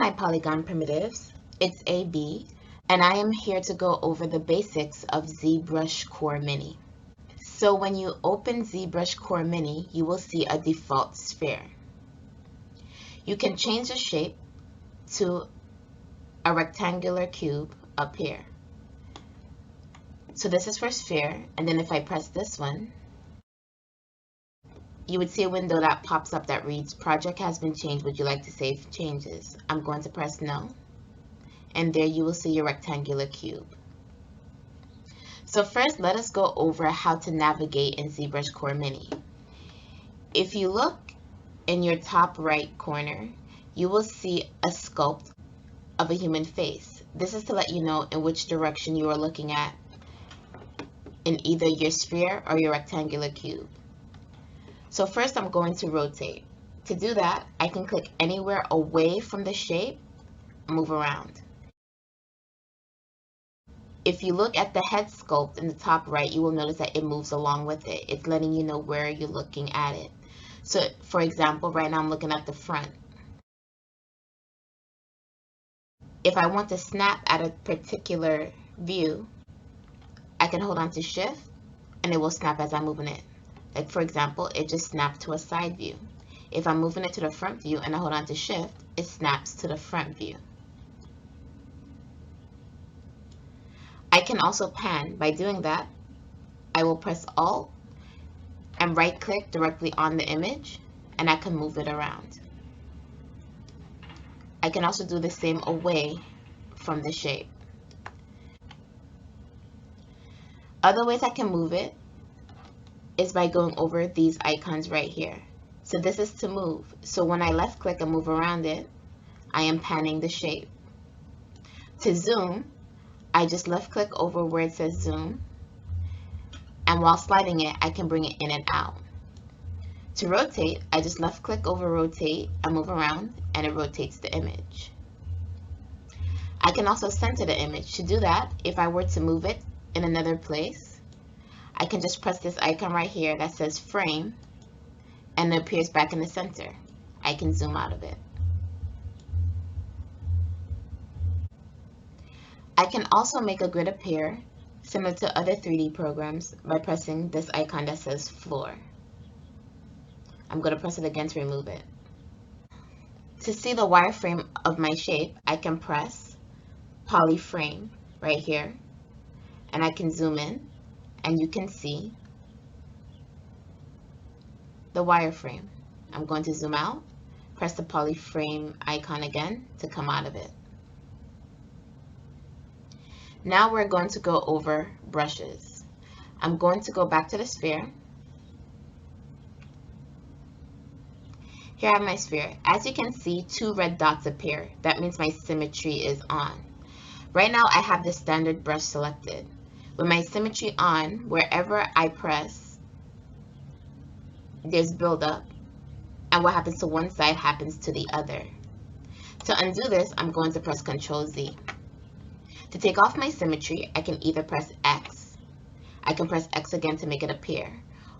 my polygon primitives, it's AB, and I am here to go over the basics of ZBrushCoreMini. So when you open ZBrushCoreMini, you will see a default sphere. You can change the shape to a rectangular cube up here. So this is for sphere, and then if I press this one, you would see a window that pops up that reads, "Project has been changed. Would you like to save changes?" I'm going to press no, and there you will see your rectangular cube. So first, let us go over how to navigate in ZBrushCoreMini. If you look in your top right corner, you will see a sculpt of a human face. This is to let you know in which direction you are looking at in either your sphere or your rectangular cube. So first I'm going to rotate. To do that, I can click anywhere away from the shape and move around. If you look at the head sculpt in the top right, you will notice that it moves along with it. It's letting you know where you're looking at it. So for example, right now I'm looking at the front. If I want to snap at a particular view, I can hold on to Shift and it will snap as I'm moving it. Like for example, it just snapped to a side view. If I'm moving it to the front view and I hold on to Shift, it snaps to the front view. I can also pan. By doing that, I will press Alt and right click directly on the image and I can move it around. I can also do the same away from the shape. Other ways I can move it is by going over these icons right here. So this is to move. So when I left click and move around it, I am panning the shape. To zoom, I just left click over where it says zoom, and while sliding it, I can bring it in and out. To rotate, I just left click over rotate and move around, and it rotates the image. I can also center the image. To do that, if I were to move it in another place, I can just press this icon right here that says frame and it appears back in the center. I can zoom out of it. I can also make a grid appear similar to other 3D programs by pressing this icon that says floor. I'm going to press it again to remove it. To see the wireframe of my shape, I can press polyframe right here and I can zoom in and you can see the wireframe. I'm going to zoom out, press the polyframe icon again to come out of it. Now we're going to go over brushes. I'm going to go back to the sphere. Here I have my sphere. As you can see, 2 red dots appear. That means my symmetry is on. Right now I have the standard brush selected. With my symmetry on, wherever I press, there's buildup, and what happens to one side happens to the other. To undo this, I'm going to press Ctrl Z. To take off my symmetry, I can either press X, I can press X again to make it appear,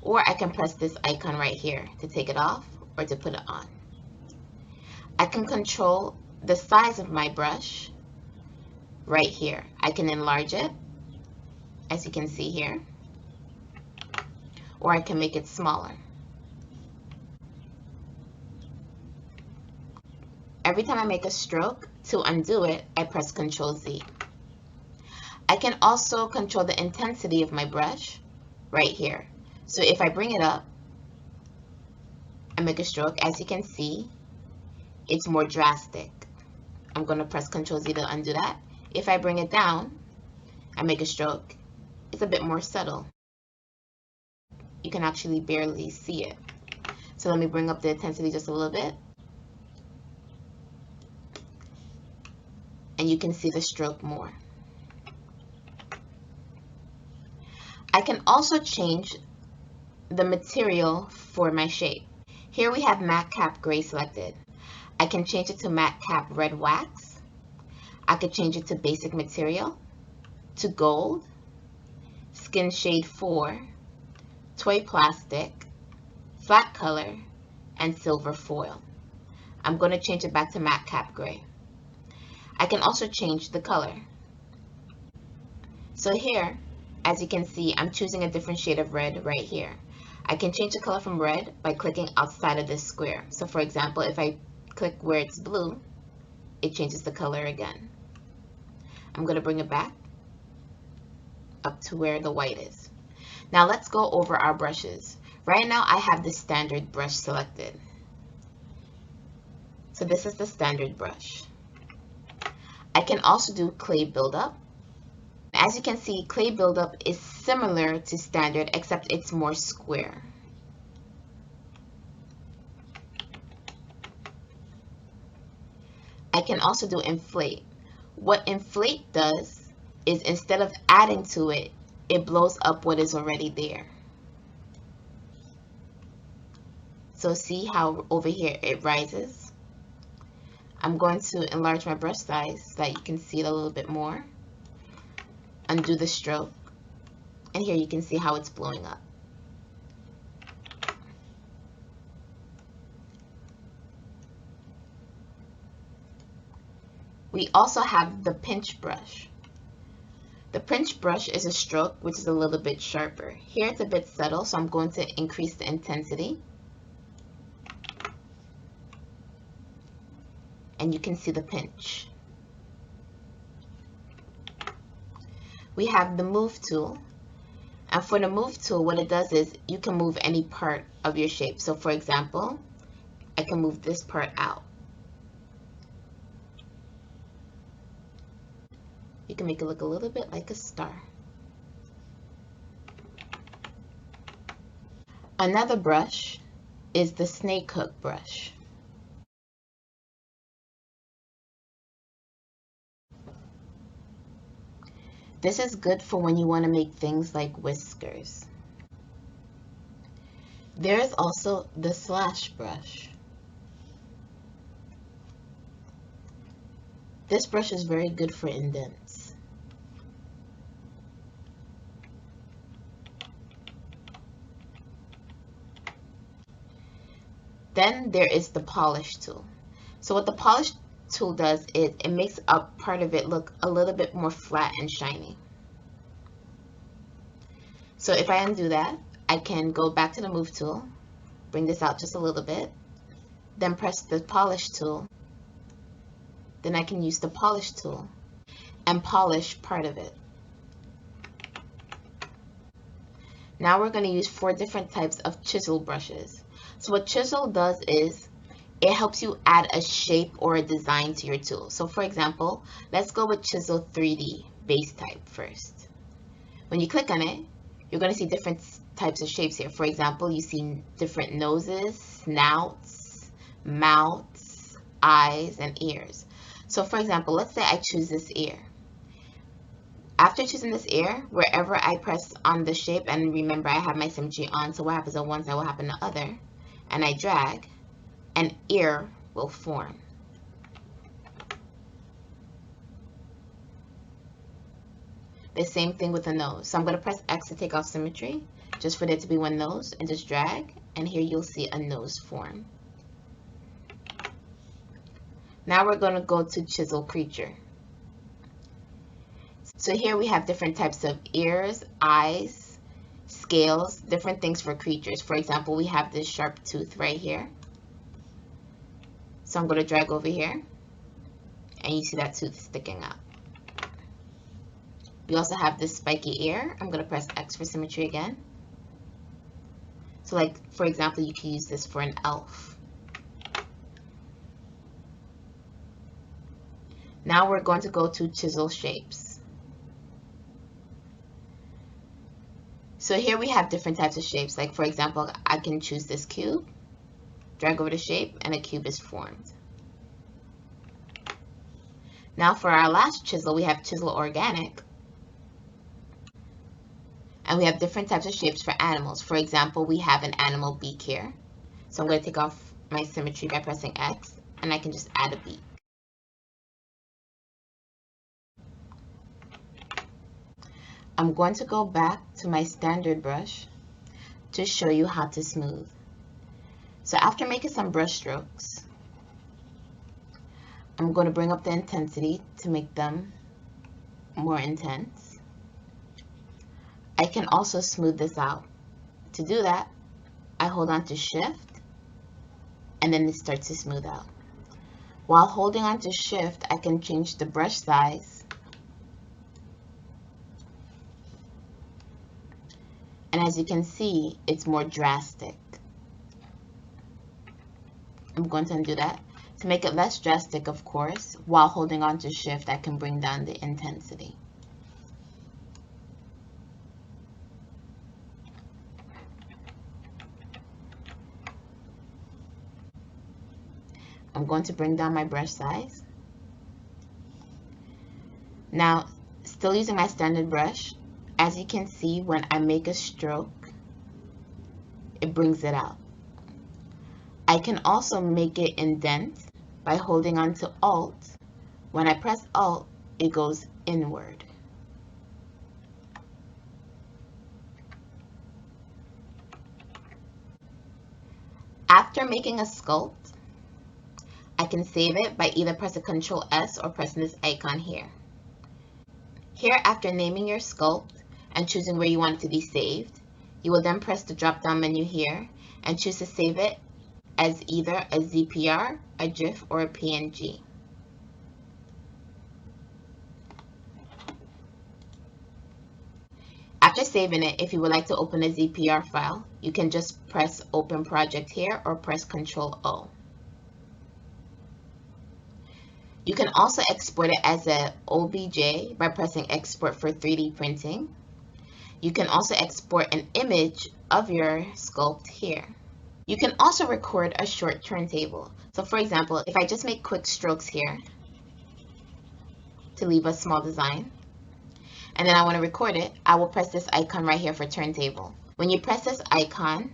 or I can press this icon right here to take it off or to put it on. I can control the size of my brush right here. I can enlarge it, as you can see here, or I can make it smaller. Every time I make a stroke, to undo it, I press Ctrl Z. I can also control the intensity of my brush right here. So if I bring it up and make a stroke, as you can see, it's more drastic. I'm going to press Ctrl Z to undo that. If I bring it down and make a stroke, it's a bit more subtle. You can actually barely see it. So let me bring up the intensity just a little bit. And you can see the stroke more. I can also change the material for my shape. Here we have matte cap gray selected. I can change it to matte cap red wax. I could change it to basic material, to gold, skin shade 4, toy plastic, flat color, and silver foil. I'm going to change it back to matte cap gray. I can also change the color. So here, as you can see, I'm choosing a different shade of red right here. I can change the color from red by clicking outside of this square. So for example, if I click where it's blue, it changes the color again. I'm going to bring it back up to where the white is. Now let's go over our brushes. Right now I have the standard brush selected. So this is the standard brush. I can also do clay buildup. As you can see, clay buildup is similar to standard except it's more square. I can also do inflate. What inflate does is instead of adding to it, it blows up what is already there. So see how over here it rises? I'm going to enlarge my brush size so that you can see it a little bit more. Undo the stroke, and here you can see how it's blowing up. We also have the pinch brush. The pinch brush is a stroke which is a little bit sharper. Here it's a bit subtle, so I'm going to increase the intensity. And you can see the pinch. We have the move tool. And for the move tool, what it does is you can move any part of your shape. So for example, I can move this part out. You can make it look a little bit like a star. Another brush is the snake hook brush. This is good for when you want to make things like whiskers. There is also the slash brush. This brush is very good for indents. Then there is the polish tool. So what the polish tool does is it makes up part of it look a little bit more flat and shiny. So if I undo that, I can go back to the move tool, bring this out just a little bit, then press the polish tool. Then I can use the polish tool and polish part of it. Now we're going to use 4 different types of chisel brushes. So what chisel does is it helps you add a shape or a design to your tool. So for example, let's go with Chisel 3D base type first. When you click on it, you're going to see different types of shapes here. For example, you see different noses, snouts, mouths, eyes, and ears. So for example, let's say I choose this ear. After choosing this ear, wherever I press on the shape, and remember I have my symmetry on, so what happens on one side will happen on the other, and I drag, an ear will form. The same thing with the nose. So I'm going to press X to take off symmetry, just for there to be one nose, and just drag, and here you'll see a nose form. Now we're going to go to Chisel Creature. So here we have different types of ears, eyes, scales, different things for creatures. For example, we have this sharp tooth right here. So I'm going to drag over here, and you see that tooth sticking out. We also have this spiky ear. I'm going to press X for symmetry again. So like, for example, you can use this for an elf. Now we're going to go to Chisel Shapes. So here we have different types of shapes. Like for example, I can choose this cube, drag over the shape, and a cube is formed. Now for our last chisel, we have Chisel Organic. And we have different types of shapes for animals. For example, we have an animal beak here. So I'm going to take off my symmetry by pressing X, and I can just add a beak. I'm going to go back to my standard brush to show you how to smooth. So after making some brush strokes, I'm going to bring up the intensity to make them more intense. I can also smooth this out. To do that, I hold on to Shift, and then it starts to smooth out. While holding on to Shift, I can change the brush size. And as you can see, it's more drastic. I'm going to undo that. To make it less drastic, of course, while holding on to Shift, I can bring down the intensity. I'm going to bring down my brush size. Now, still using my standard brush, as you can see, when I make a stroke, it brings it out. I can also make it indent by holding on to Alt. When I press Alt, it goes inward. After making a sculpt, I can save it by either pressing Ctrl S or pressing this icon here. Here, after naming your sculpt and choosing where you want it to be saved, you will then press the drop down menu here and choose to save it as either a ZPR, a GIF, or a PNG. After saving it, if you would like to open a ZPR file, you can just press Open Project here or press Ctrl O. You can also export it as a OBJ by pressing Export for 3D printing. You can also export an image of your sculpt here. You can also record a short turntable. So for example, if I just make quick strokes here to leave a small design, and then I want to record it, I will press this icon right here for turntable. When you press this icon,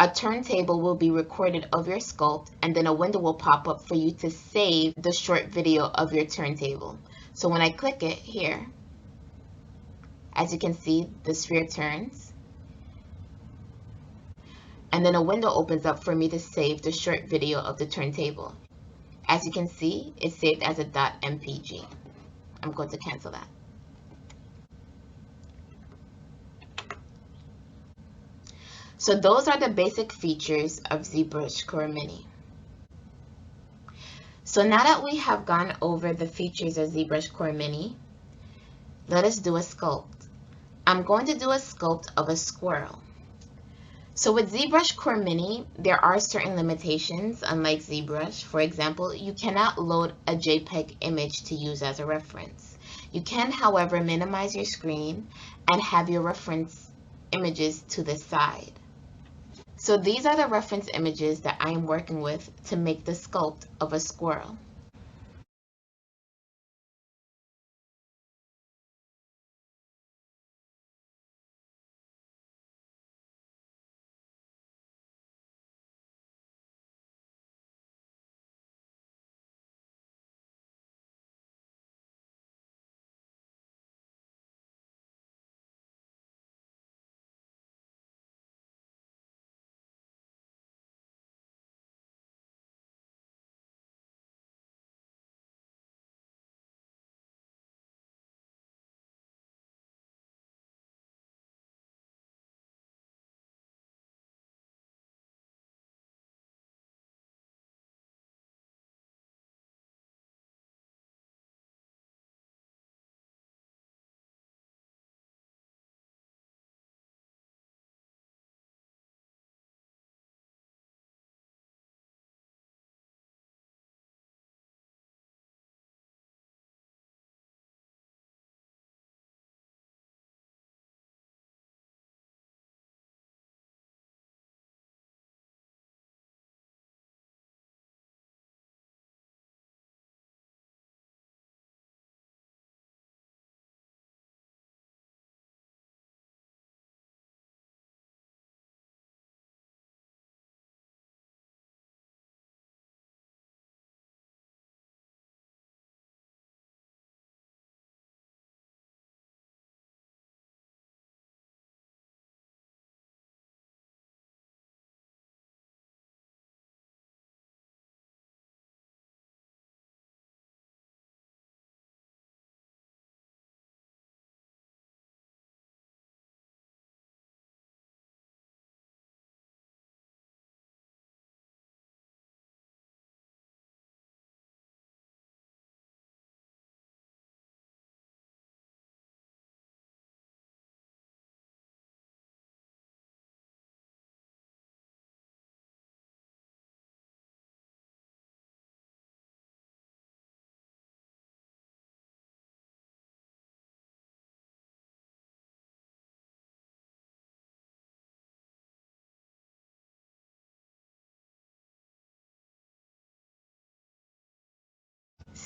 a turntable will be recorded of your sculpt, and then a window will pop up for you to save the short video of your turntable. So when I click it here, as you can see, the sphere turns, and then a window opens up for me to save the short video of the turntable. As you can see, it's saved as a .mpg. I'm going to cancel that. So those are the basic features of ZBrushCoreMini. So now that we have gone over the features of ZBrushCoreMini, let us do a sculpt. I'm going to do a sculpt of a squirrel. So with ZBrushCoreMini, there are certain limitations, unlike ZBrush. For example, you cannot load a JPEG image to use as a reference. You can, however, minimize your screen and have your reference images to the side. So these are the reference images that I am working with to make the sculpt of a squirrel.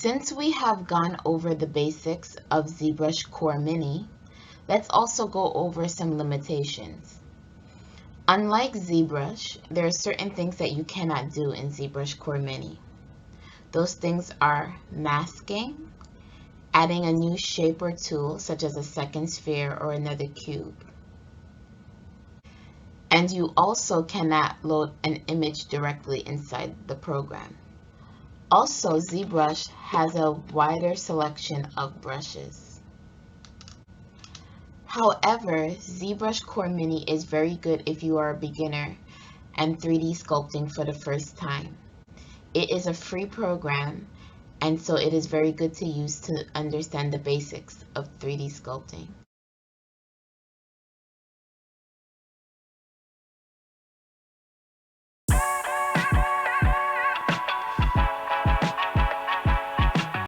Since we have gone over the basics of ZBrushCoreMini, let's also go over some limitations. Unlike ZBrush, there are certain things that you cannot do in ZBrushCoreMini. Those things are masking, adding a new shape or tool such as a second sphere or another cube. And you also cannot load an image directly inside the program. Also, ZBrush has a wider selection of brushes. However, ZBrushCoreMini is very good if you are a beginner and 3D sculpting for the first time. It is a free program, and so it is very good to use to understand the basics of 3D sculpting.